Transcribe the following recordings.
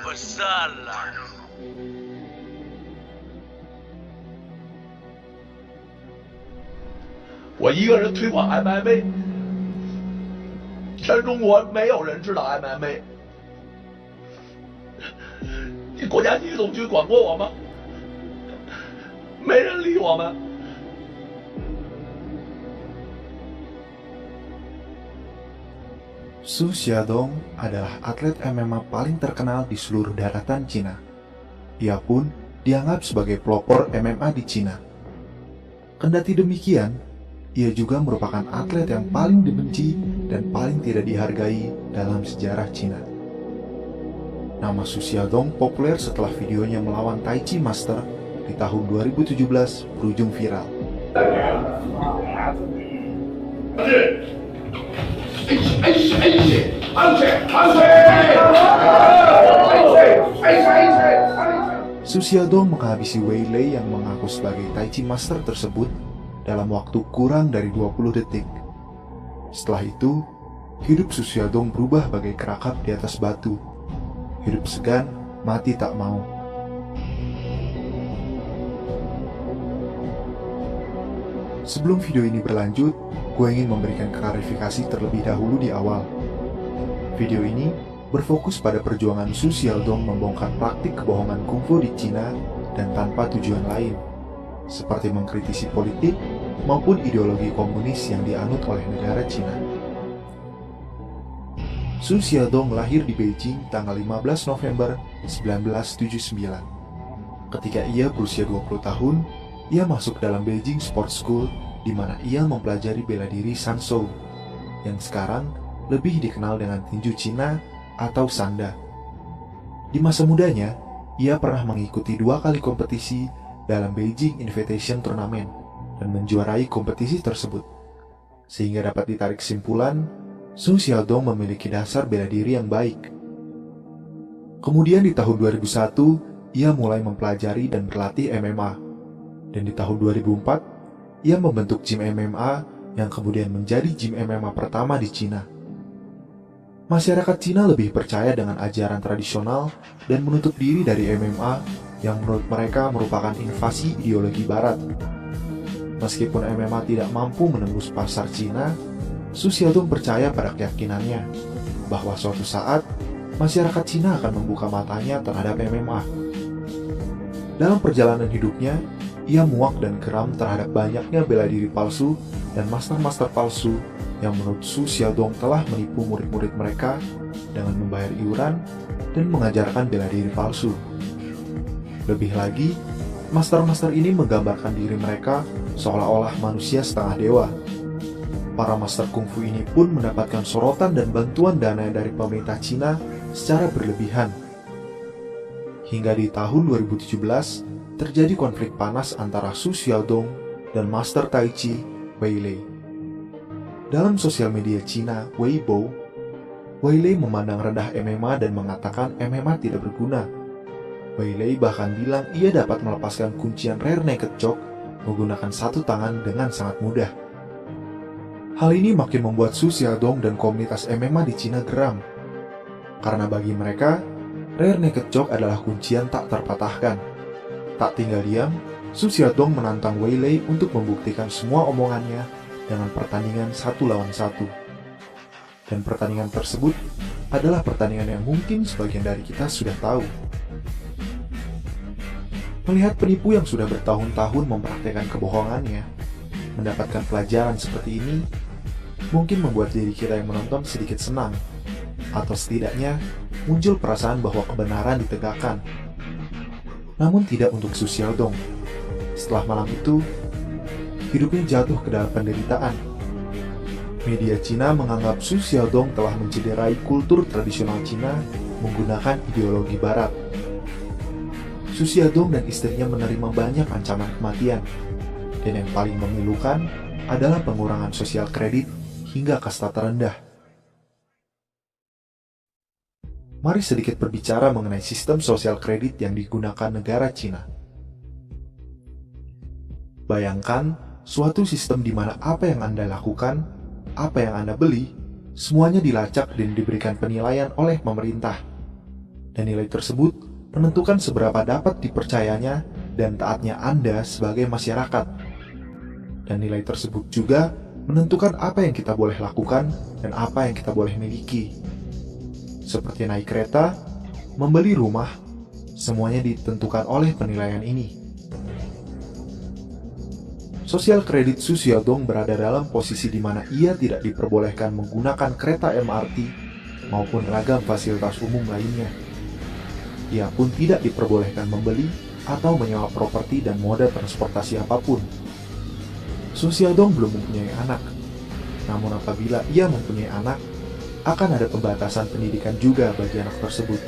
Bersalah. 我一个人推广 MMA， 全中国没有人知道 MMA。你国家体育总局管过我吗？没人理我们。Su Xiaodong adalah atlet MMA paling terkenal di seluruh daratan Cina. Ia pun dianggap sebagai pelopor MMA di Cina. Kendati demikian, ia juga merupakan atlet yang paling dibenci dan paling tidak dihargai dalam sejarah Cina. Nama Su Xiaodong populer setelah videonya melawan Tai Chi Master di tahun 2017 berujung viral. Su Xiaodong menghabisi Wei Lei yang mengaku sebagai Tai Chi Master tersebut dalam waktu kurang dari 20 detik. Setelah itu, hidup Su Xiaodong berubah bagai kerakap di atas batu. Hidup segan, mati tak mau. Sebelum video ini berlanjut, gue ingin memberikan klarifikasi terlebih dahulu di awal. Video ini berfokus pada perjuangan Su Xiaodong membongkar praktik kebohongan kungfu di Cina dan tanpa tujuan lain, seperti mengkritisi politik maupun ideologi komunis yang dianut oleh negara Cina. Su Xiaodong lahir di Beijing tanggal 15 November 1979. Ketika ia berusia 20 tahun, ia masuk dalam Beijing Sports School di mana ia mempelajari bela diri Sanshou, yang sekarang lebih dikenal dengan tinju Cina atau Sanda. Di masa mudanya, ia pernah mengikuti 2 kali kompetisi dalam Beijing Invitation Tournament dan menjuarai kompetisi tersebut, sehingga dapat ditarik kesimpulan Su Xiaodong memiliki dasar bela diri yang baik. Kemudian di tahun 2001, ia mulai mempelajari dan berlatih MMA, dan di tahun 2004, ia membentuk gym MMA yang kemudian menjadi gym MMA pertama di Cina. Masyarakat Cina lebih percaya dengan ajaran tradisional dan menutup diri dari MMA yang menurut mereka merupakan invasi ideologi Barat. Meskipun MMA tidak mampu menembus pasar Cina, Su Xiaodong percaya pada keyakinannya bahwa suatu saat masyarakat Cina akan membuka matanya terhadap MMA. Dalam perjalanan hidupnya, ia muak dan geram terhadap banyaknya bela diri palsu dan master-master palsu yang menurut Su Xiaodong telah menipu murid-murid mereka dengan membayar iuran dan mengajarkan bela diri palsu. Lebih lagi, master-master ini menggambarkan diri mereka seolah-olah manusia setengah dewa. Para master kungfu ini pun mendapatkan sorotan dan bantuan dana dari pemerintah Cina secara berlebihan. Hingga di tahun 2017, terjadi konflik panas antara Su Xiaodong dan Master Tai Chi Wei Lei. Dalam sosial media Cina, Weibo, Wei Lei memandang rendah MMA dan mengatakan MMA tidak berguna. Wei Lei bahkan bilang ia dapat melepaskan kuncian rear naked choke menggunakan satu tangan dengan sangat mudah. Hal ini makin membuat Su Xiaodong dan komunitas MMA di Cina geram. Karena bagi mereka, rear naked choke adalah kuncian tak terpatahkan. Tak tinggal diam, Su Xiaodong menantang Wei Lei untuk membuktikan semua omongannya dengan pertandingan 1 lawan 1. Dan pertandingan tersebut adalah pertandingan yang mungkin sebagian dari kita sudah tahu. Melihat penipu yang sudah bertahun-tahun mempraktekkan kebohongannya, mendapatkan pelajaran seperti ini, mungkin membuat diri kita yang menonton sedikit senang, atau setidaknya muncul perasaan bahwa kebenaran ditegakkan. Namun tidak untuk Su Xiaodong. Setelah malam itu, hidupnya jatuh ke dalam penderitaan. Media Cina menganggap Su Xiaodong telah mencederai kultur tradisional Cina menggunakan ideologi Barat. Su Xiaodong dan istrinya menerima banyak ancaman kematian, dan yang paling memilukan adalah pengurangan sosial kredit hingga kasta terendah. Mari sedikit berbicara mengenai sistem sosial kredit yang digunakan negara Cina. Bayangkan suatu sistem di mana apa yang Anda lakukan, apa yang Anda beli, semuanya dilacak dan diberikan penilaian oleh pemerintah. Dan nilai tersebut menentukan seberapa dapat dipercayanya dan taatnya Anda sebagai masyarakat. Dan nilai tersebut juga menentukan apa yang kita boleh lakukan dan apa yang kita boleh miliki. Seperti naik kereta, membeli rumah, semuanya ditentukan oleh penilaian ini. Sosial kredit Su Xiaodong berada dalam posisi di mana ia tidak diperbolehkan menggunakan kereta MRT maupun ragam fasilitas umum lainnya. Ia pun tidak diperbolehkan membeli atau menyewa properti dan moda transportasi apapun. Su Xiaodong belum mempunyai anak, namun apabila ia mempunyai anak, akan ada pembatasan pendidikan juga bagi anak tersebut.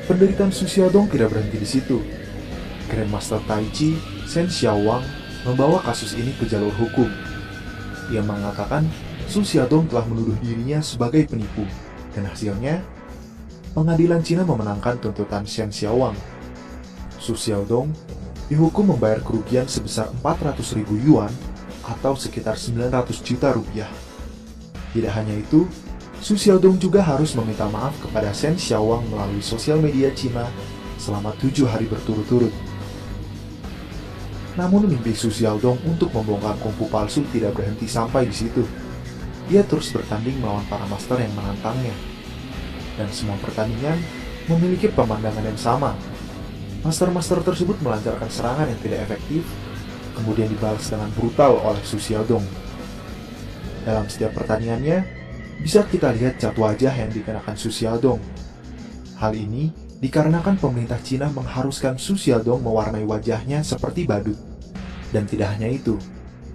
Penderitaan Su Xiaodong tidak berhenti di situ. Grandmaster Tai Chi, Shen Xiaowang, membawa kasus ini ke jalur hukum. Ia mengatakan Su Xiaodong telah menuduh dirinya sebagai penipu, dan hasilnya, pengadilan Cina memenangkan tuntutan Shen Xiaowang. Su Xiaodong dihukum membayar kerugian sebesar 400.000 yuan atau sekitar 900 juta rupiah. Tidak hanya itu, Su Xiaodong juga harus meminta maaf kepada Shen Xiaowang melalui sosial media Cina selama 7 hari berturut-turut. Namun mimpi Su Xiaodong untuk membongkar kungfu palsu tidak berhenti sampai di situ. Ia terus bertanding melawan para master yang menantangnya. Dan semua pertandingan memiliki pemandangan yang sama. Master-master tersebut melancarkan serangan yang tidak efektif, kemudian dibalas dengan brutal oleh Su Xiaodong. Dalam setiap pertandingannya, bisa kita lihat cat wajah yang dikenakan Su Xiaodong. Hal ini dikarenakan pemerintah Cina mengharuskan Su Xiaodong mewarnai wajahnya seperti badut. Dan tidak hanya itu,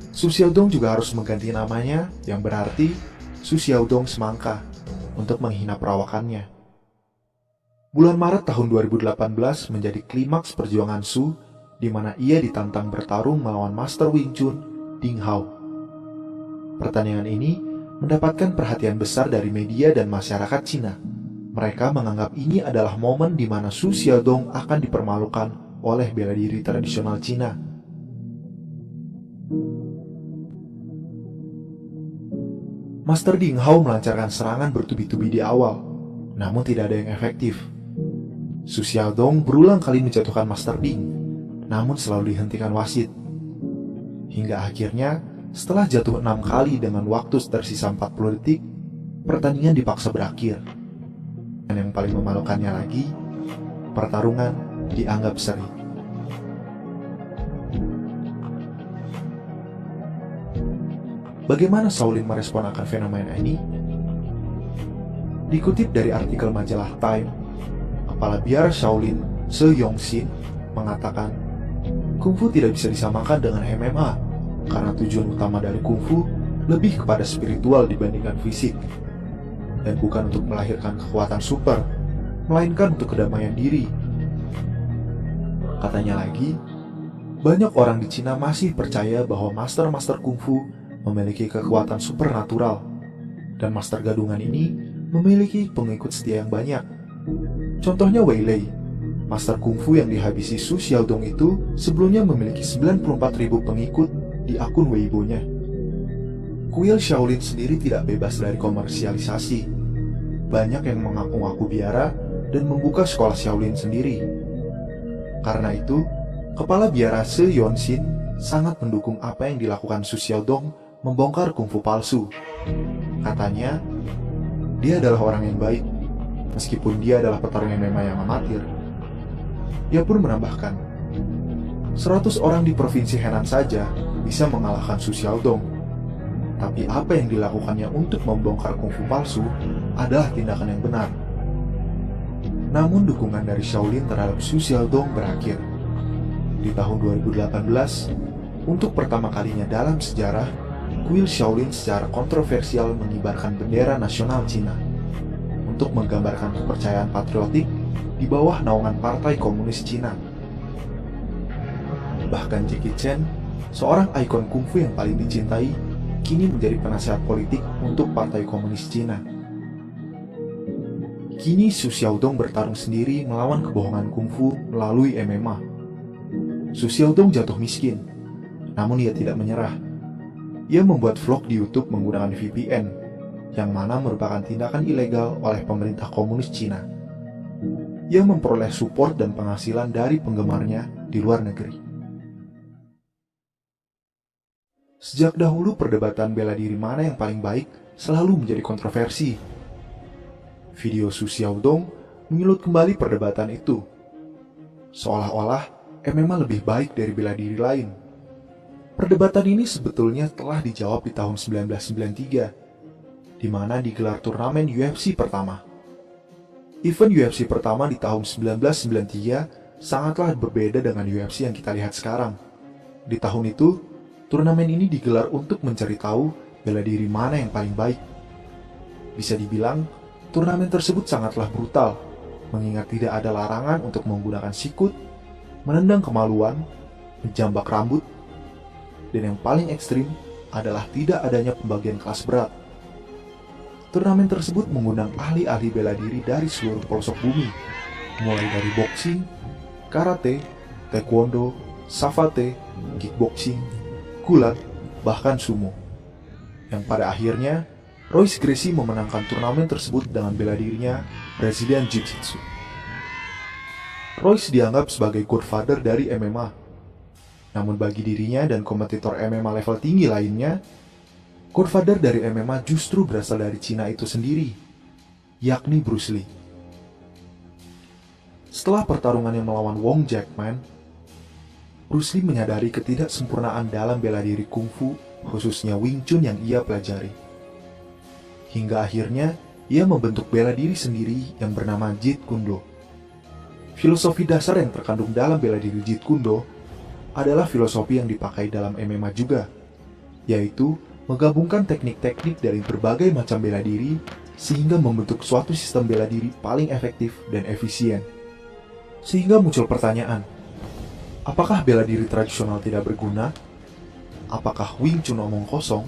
Su Xiaodong juga harus mengganti namanya yang berarti Su Xiaodong Semangka untuk menghina perawakannya. Bulan Maret tahun 2018 menjadi klimaks perjuangan Su, di mana ia ditantang bertarung melawan Master Wing Chun, Ding Hao. Pertandingan ini mendapatkan perhatian besar dari media dan masyarakat Cina. Mereka menganggap ini adalah momen di mana Su Xiaodong akan dipermalukan oleh bela diri tradisional Cina. Master Ding Hao melancarkan serangan bertubi-tubi di awal, namun tidak ada yang efektif. Su Xiaodong berulang kali menjatuhkan Master Ding, namun selalu dihentikan wasit. Hingga akhirnya, setelah jatuh 6 kali dengan waktu tersisa 40 detik, pertandingan dipaksa berakhir. Dan yang paling memalukannya lagi, pertarungan dianggap seri. Bagaimana Shaolin merespon akan fenomena ini? Dikutip dari artikel majalah Time, Kepala Biara Shaolin Se Yongxin mengatakan, Kungfu tidak bisa disamakan dengan MMA karena tujuan utama dari Kungfu lebih kepada spiritual dibandingkan fisik, dan bukan untuk melahirkan kekuatan super, melainkan untuk kedamaian diri. Katanya lagi, banyak orang di Cina masih percaya bahwa master-master kungfu memiliki kekuatan supernatural, dan master gadungan ini memiliki pengikut setia yang banyak. Contohnya Wei Lei, master kungfu yang dihabisi Su Xiaodong itu sebelumnya memiliki 94.000 pengikut di akun Weibo-nya. Kuil Shaolin sendiri tidak bebas dari komersialisasi. Banyak yang mengaku-ngaku biara dan membuka sekolah Shaolin sendiri. Karena itu, Kepala Biara Se Yongxin sangat mendukung apa yang dilakukan Su Xiaodong membongkar kungfu palsu. Katanya, dia adalah orang yang baik, meskipun dia adalah petarung MMA yang amatir. Ia pun menambahkan, 100 orang di Provinsi Henan saja bisa mengalahkan Su Xiaodong. Tapi apa yang dilakukannya untuk membongkar kungfu palsu adalah tindakan yang benar. Namun dukungan dari Shaolin terhadap Su Xiaodong berakhir. Di tahun 2018, untuk pertama kalinya dalam sejarah, kuil Shaolin secara kontroversial mengibarkan bendera nasional Cina untuk menggambarkan kepercayaan patriotik di bawah naungan Partai Komunis Cina. Bahkan Jackie Chan, seorang ikon kungfu yang paling dicintai, kini menjadi penasehat politik untuk Partai Komunis Cina. Kini Su Xiaodong bertarung sendiri melawan kebohongan kungfu melalui MMA. Su Xiaodong jatuh miskin, namun ia tidak menyerah. Ia membuat vlog di YouTube menggunakan VPN, yang mana merupakan tindakan ilegal oleh pemerintah komunis Cina. ia memperoleh support dan penghasilan dari penggemarnya di luar negeri. Sejak dahulu perdebatan bela diri mana yang paling baik selalu menjadi kontroversi. Video Su Xiaodong menyulut kembali perdebatan itu. Seolah-olah MMA lebih baik dari bela diri lain. Perdebatan ini sebetulnya telah dijawab di tahun 1993, di mana digelar turnamen UFC pertama. Event UFC pertama di tahun 1993 sangatlah berbeda dengan UFC yang kita lihat sekarang. Di tahun itu, turnamen ini digelar untuk mencari tahu bela diri mana yang paling baik. Bisa dibilang, turnamen tersebut sangatlah brutal, mengingat tidak ada larangan untuk menggunakan sikut, menendang kemaluan, menjambak rambut, dan yang paling ekstrim adalah tidak adanya pembagian kelas berat. Turnamen tersebut mengundang ahli-ahli bela diri dari seluruh pelosok bumi, mulai dari boxing, karate, taekwondo, savate, kickboxing, gulat, bahkan sumo. Yang pada akhirnya, Royce Gracie memenangkan turnamen tersebut dengan bela dirinya Brazilian Jiu-Jitsu. Royce dianggap sebagai godfather dari MMA. Namun bagi dirinya dan kompetitor MMA level tinggi lainnya, godfather dari MMA justru berasal dari Cina itu sendiri, yakni Bruce Lee. Setelah pertarungannya melawan Wong Jackman, Bruce Lee menyadari ketidaksempurnaan dalam bela diri kungfu, khususnya Wing Chun yang ia pelajari. Hingga akhirnya, ia membentuk bela diri sendiri yang bernama Jeet Kune Do. Filosofi dasar yang terkandung dalam bela diri Jeet Kune Do adalah filosofi yang dipakai dalam MMA juga, yaitu menggabungkan teknik-teknik dari berbagai macam bela diri sehingga membentuk suatu sistem bela diri paling efektif dan efisien. Sehingga muncul pertanyaan, apakah bela diri tradisional tidak berguna? Apakah Wing Chun omong kosong?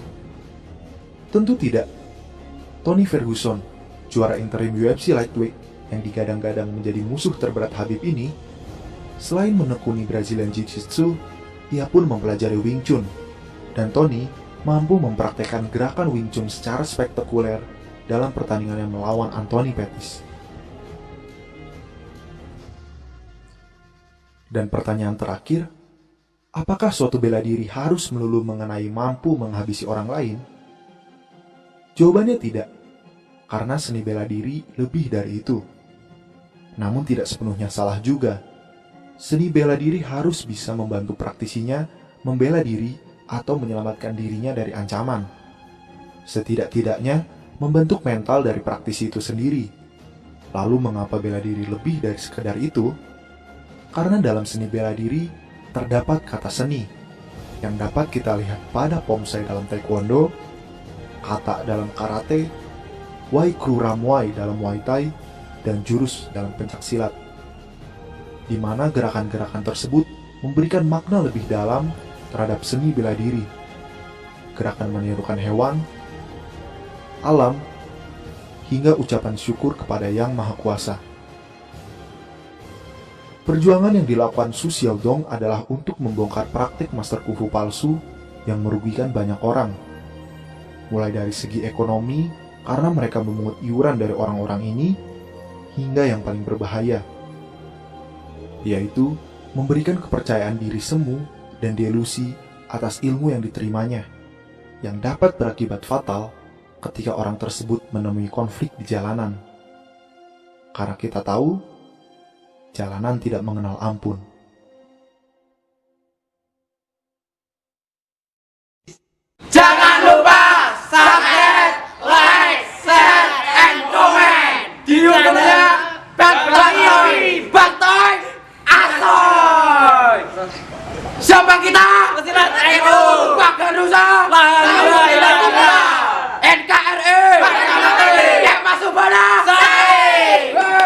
Tentu tidak. Tony Ferguson, juara interim UFC Lightweight yang digadang-gadang menjadi musuh terberat Khabib ini, selain menekuni Brazilian Jiu-Jitsu, ia pun mempelajari Wing Chun. Dan Tony mampu mempraktekkan gerakan Wing Chun secara spektakuler dalam pertandingannya melawan Anthony Pettis. Dan pertanyaan terakhir, apakah suatu bela diri harus melulu mengenai mampu menghabisi orang lain? Jawabannya tidak, karena seni bela diri lebih dari itu. Namun tidak sepenuhnya salah juga. Seni bela diri harus bisa membantu praktisinya membela diri atau menyelamatkan dirinya dari ancaman. Setidak-tidaknya membentuk mental dari praktisi itu sendiri. Lalu mengapa bela diri lebih dari sekedar itu? Karena dalam seni bela diri terdapat kata seni yang dapat kita lihat pada pomsai dalam taekwondo, kata dalam karate, wai kru ram wai dalam muay thai, dan jurus dalam pencaksilat, di mana gerakan-gerakan tersebut memberikan makna lebih dalam terhadap seni bela diri. Gerakan menirukan hewan, alam, hingga ucapan syukur kepada Yang Maha Kuasa. Perjuangan yang dilakukan Su Xiaodong adalah untuk membongkar praktik master kungfu palsu yang merugikan banyak orang. Mulai dari segi ekonomi, karena mereka memungut iuran dari orang-orang ini, hingga yang paling berbahaya, yaitu memberikan kepercayaan diri semu dan delusi atas ilmu yang diterimanya, yang dapat berakibat fatal ketika orang tersebut menemui konflik di jalanan. Karena kita tahu, jalanan tidak mengenal ampun. Jangan lupa subscribe, like, share, and comment di YouTube-nya Baktoy Baktoy Asoy. Siapa kita? Pesilat NU Bakal Nusa NKRI Yang Masuk Badan.